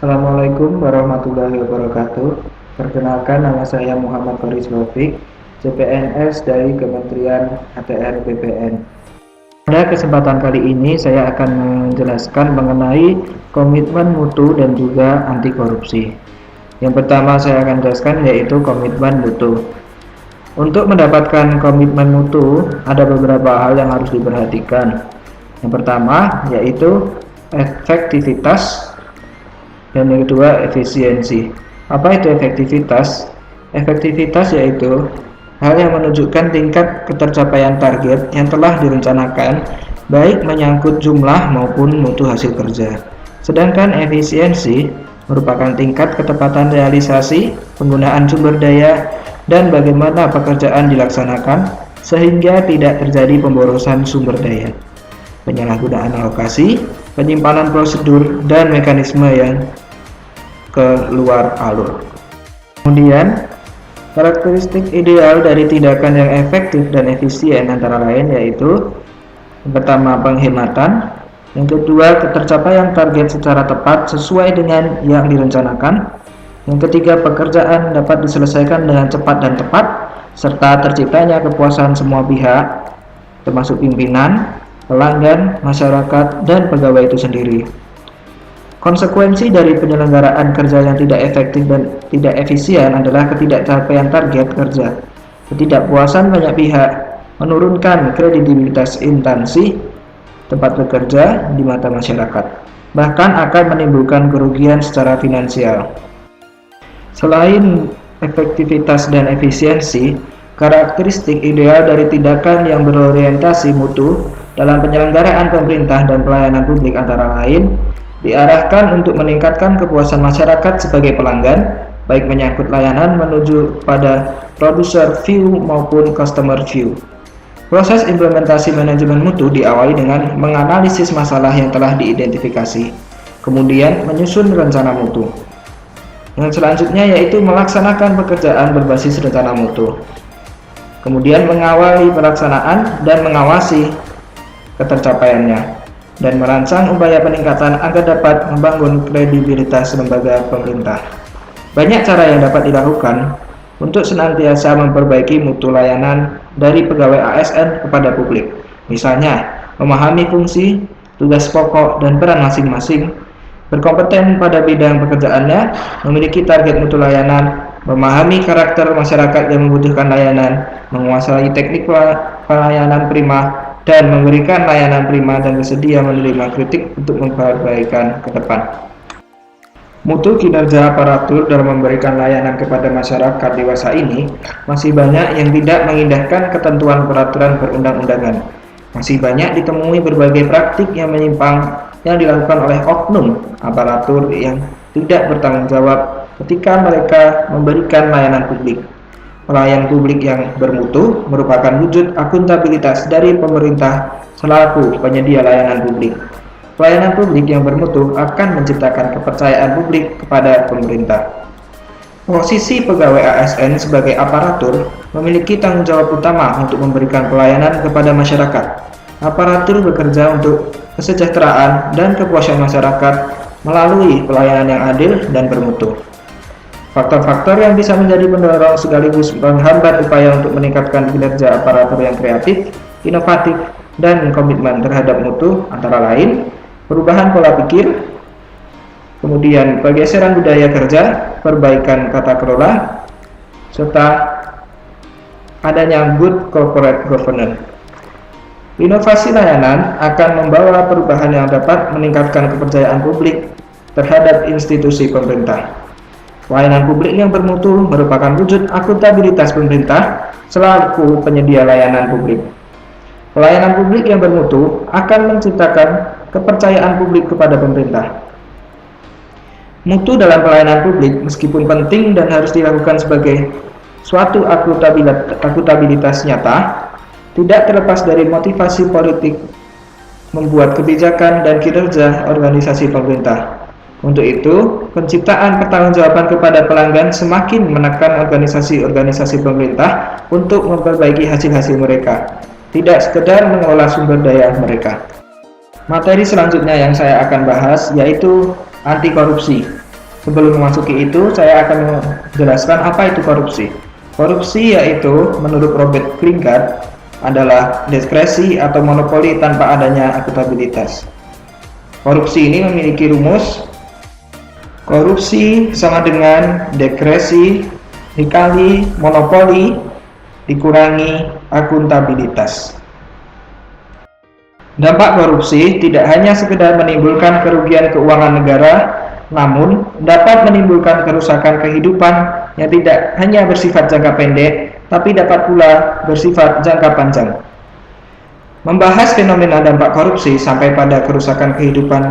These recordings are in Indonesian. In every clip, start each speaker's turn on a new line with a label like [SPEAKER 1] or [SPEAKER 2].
[SPEAKER 1] Assalamualaikum warahmatullahi wabarakatuh. Perkenalkan, nama saya Muhammad Faris Rafiq, CPNS dari Kementerian ATR BPN. Pada kesempatan kali ini saya akan menjelaskan mengenai komitmen mutu dan juga anti korupsi. Yang pertama saya akan jelaskan yaitu komitmen mutu. Untuk mendapatkan komitmen mutu ada beberapa hal yang harus diperhatikan. Yang pertama yaitu efektivitas, dan yang kedua efisiensi. Apa itu efektivitas? Efektivitas yaitu hal yang menunjukkan tingkat ketercapaian target yang telah direncanakan, baik menyangkut jumlah maupun mutu hasil kerja. Sedangkan efisiensi merupakan tingkat ketepatan realisasi, penggunaan sumber daya, dan bagaimana pekerjaan dilaksanakan sehingga tidak terjadi pemborosan sumber daya, penyalahgunaan alokasi, penyimpanan prosedur, dan mekanisme yang keluar alur. Kemudian, karakteristik ideal dari tindakan yang efektif dan efisien antara lain yaitu yang pertama penghematan, yang kedua ketercapaian target secara tepat sesuai dengan yang direncanakan, yang ketiga pekerjaan dapat diselesaikan dengan cepat dan tepat, serta terciptanya kepuasan semua pihak termasuk pimpinan, pelanggan, masyarakat, dan pegawai itu sendiri. Konsekuensi dari penyelenggaraan kerja yang tidak efektif dan tidak efisien adalah ketidakcapaian target kerja, ketidakpuasan banyak pihak, menurunkan kredibilitas instansi tempat bekerja di mata masyarakat, bahkan akan menimbulkan kerugian secara finansial. Selain efektivitas dan efisiensi, karakteristik ideal dari tindakan yang berorientasi mutu dalam penyelenggaraan pemerintah dan pelayanan publik antara lain diarahkan untuk meningkatkan kepuasan masyarakat sebagai pelanggan, baik menyangkut layanan menuju pada producer view maupun customer view. Proses implementasi manajemen mutu diawali dengan menganalisis masalah yang telah diidentifikasi, kemudian menyusun rencana mutu. Yang selanjutnya yaitu melaksanakan pekerjaan berbasis rencana mutu, kemudian mengawali pelaksanaan dan mengawasi ketercapaiannya, dan merancang upaya peningkatan agar dapat membangun kredibilitas lembaga pemerintah. Banyak cara yang dapat dilakukan untuk senantiasa memperbaiki mutu layanan dari pegawai ASN kepada publik. Misalnya, memahami fungsi, tugas pokok, dan peran masing-masing, berkompeten pada bidang pekerjaannya, memiliki target mutu layanan, memahami karakter masyarakat yang membutuhkan layanan, menguasai teknik pelayanan prima, dan memberikan layanan prima dan bersedia menerima kritik untuk memperbaikan ke depan. Mutu kinerja aparatur dalam memberikan layanan kepada masyarakat dewasa ini masih banyak yang tidak mengindahkan ketentuan peraturan perundang-undangan. Masih banyak ditemui berbagai praktik yang menyimpang yang dilakukan oleh oknum aparatur yang tidak bertanggung jawab ketika mereka memberikan layanan publik. Pelayan publik yang bermutu merupakan wujud akuntabilitas dari pemerintah selaku penyedia layanan publik. Pelayanan publik yang bermutu akan menciptakan kepercayaan publik kepada pemerintah. Posisi pegawai ASN sebagai aparatur memiliki tanggung jawab utama untuk memberikan pelayanan kepada masyarakat. Aparatur bekerja untuk kesejahteraan dan kepuasan masyarakat melalui pelayanan yang adil dan bermutu. Faktor-faktor yang bisa menjadi pendorong sekaligus menghambat upaya untuk meningkatkan kinerja aparatur yang kreatif, inovatif, dan komitmen terhadap mutu antara lain perubahan pola pikir, kemudian pergeseran budaya kerja, perbaikan tata kelola, serta adanya good corporate governance. Inovasi layanan akan membawa perubahan yang dapat meningkatkan kepercayaan publik terhadap institusi pemerintah. Pelayanan publik yang bermutu merupakan wujud akuntabilitas pemerintah selaku penyedia layanan publik. Pelayanan publik yang bermutu akan menciptakan kepercayaan publik kepada pemerintah. Mutu dalam pelayanan publik meskipun penting dan harus dilakukan sebagai suatu akuntabilitas nyata, tidak terlepas dari motivasi politik membuat kebijakan dan kinerja organisasi pemerintah. Untuk itu, penciptaan pertanggungjawaban kepada pelanggan semakin menekan organisasi-organisasi pemerintah untuk memperbaiki hasil-hasil mereka, tidak sekedar mengelola sumber daya mereka. Materi selanjutnya yang saya akan bahas yaitu anti korupsi. Sebelum memasuki itu, saya akan menjelaskan apa itu korupsi. Korupsi yaitu, menurut Robert Klingard, adalah diskresi atau monopoli tanpa adanya akuntabilitas. Korupsi ini memiliki rumus korupsi sama dengan diskresi dikali monopoli dikurangi akuntabilitas. Dampak korupsi tidak hanya sekedar menimbulkan kerugian keuangan negara, namun dapat menimbulkan kerusakan kehidupan yang tidak hanya bersifat jangka pendek, tapi dapat pula bersifat jangka panjang. Membahas fenomena dampak korupsi sampai pada kerusakan kehidupan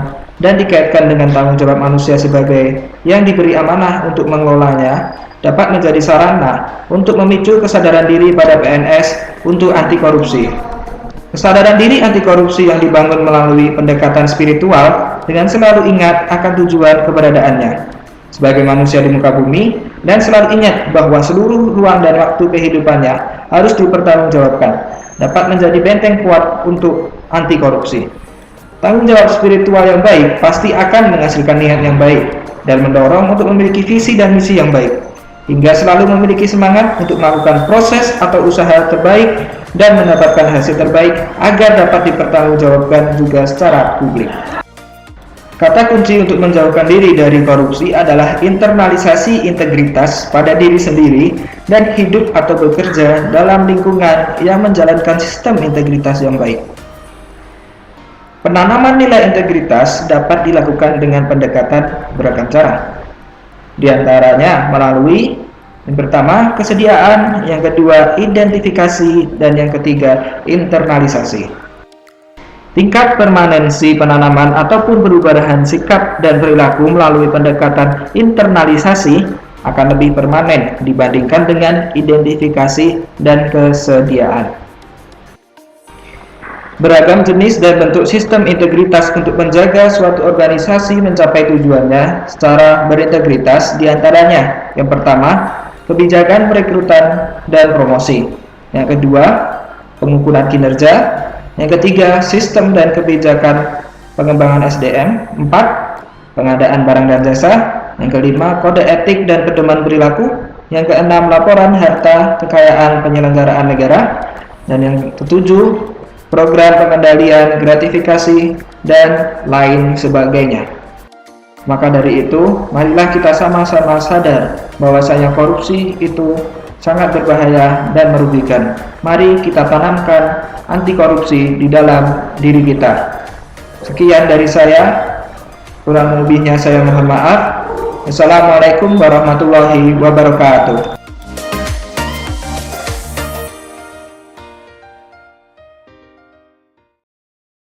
[SPEAKER 1] dan dikaitkan dengan tanggung jawab manusia sebagai yang diberi amanah untuk mengelolanya, dapat menjadi sarana untuk memicu kesadaran diri pada PNS untuk anti korupsi. Kesadaran diri anti korupsi yang dibangun melalui pendekatan spiritual dengan selalu ingat akan tujuan keberadaannya sebagai manusia di muka bumi, dan selalu ingat bahwa seluruh ruang dan waktu kehidupannya harus dipertanggungjawabkan, dapat menjadi benteng kuat untuk anti korupsi. Tanggung jawab spiritual yang baik pasti akan menghasilkan niat yang baik dan mendorong untuk memiliki visi dan misi yang baik, hingga selalu memiliki semangat untuk melakukan proses atau usaha terbaik dan mendapatkan hasil terbaik agar dapat dipertanggungjawabkan juga secara publik. Kata kunci untuk menjauhkan diri dari korupsi adalah internalisasi integritas pada diri sendiri dan hidup atau bekerja dalam lingkungan yang menjalankan sistem integritas yang baik. Penanaman nilai integritas dapat dilakukan dengan pendekatan beragam cara. Di antaranya melalui yang pertama, kesediaan, yang kedua, identifikasi, dan yang ketiga, internalisasi. Tingkat permanensi penanaman ataupun perubahan sikap dan perilaku melalui pendekatan internalisasi akan lebih permanen dibandingkan dengan identifikasi dan kesediaan. Beragam jenis dan bentuk sistem integritas untuk menjaga suatu organisasi mencapai tujuannya secara berintegritas, diantaranya yang pertama, kebijakan perekrutan dan promosi, yang kedua, pengukuran kinerja, yang ketiga, sistem dan kebijakan pengembangan SDM, 4, pengadaan barang dan jasa, yang kelima, kode etik dan pedoman perilaku, yang keenam, laporan harta kekayaan penyelenggaraan negara, dan yang ketujuh, program pengendalian gratifikasi dan lain sebagainya. Maka dari itu, marilah kita sama-sama sadar bahwasanya korupsi itu sangat berbahaya dan merugikan. Mari kita tanamkan anti korupsi di dalam diri kita. Sekian dari saya, kurang lebihnya saya mohon maaf. Assalamualaikum warahmatullahi wabarakatuh.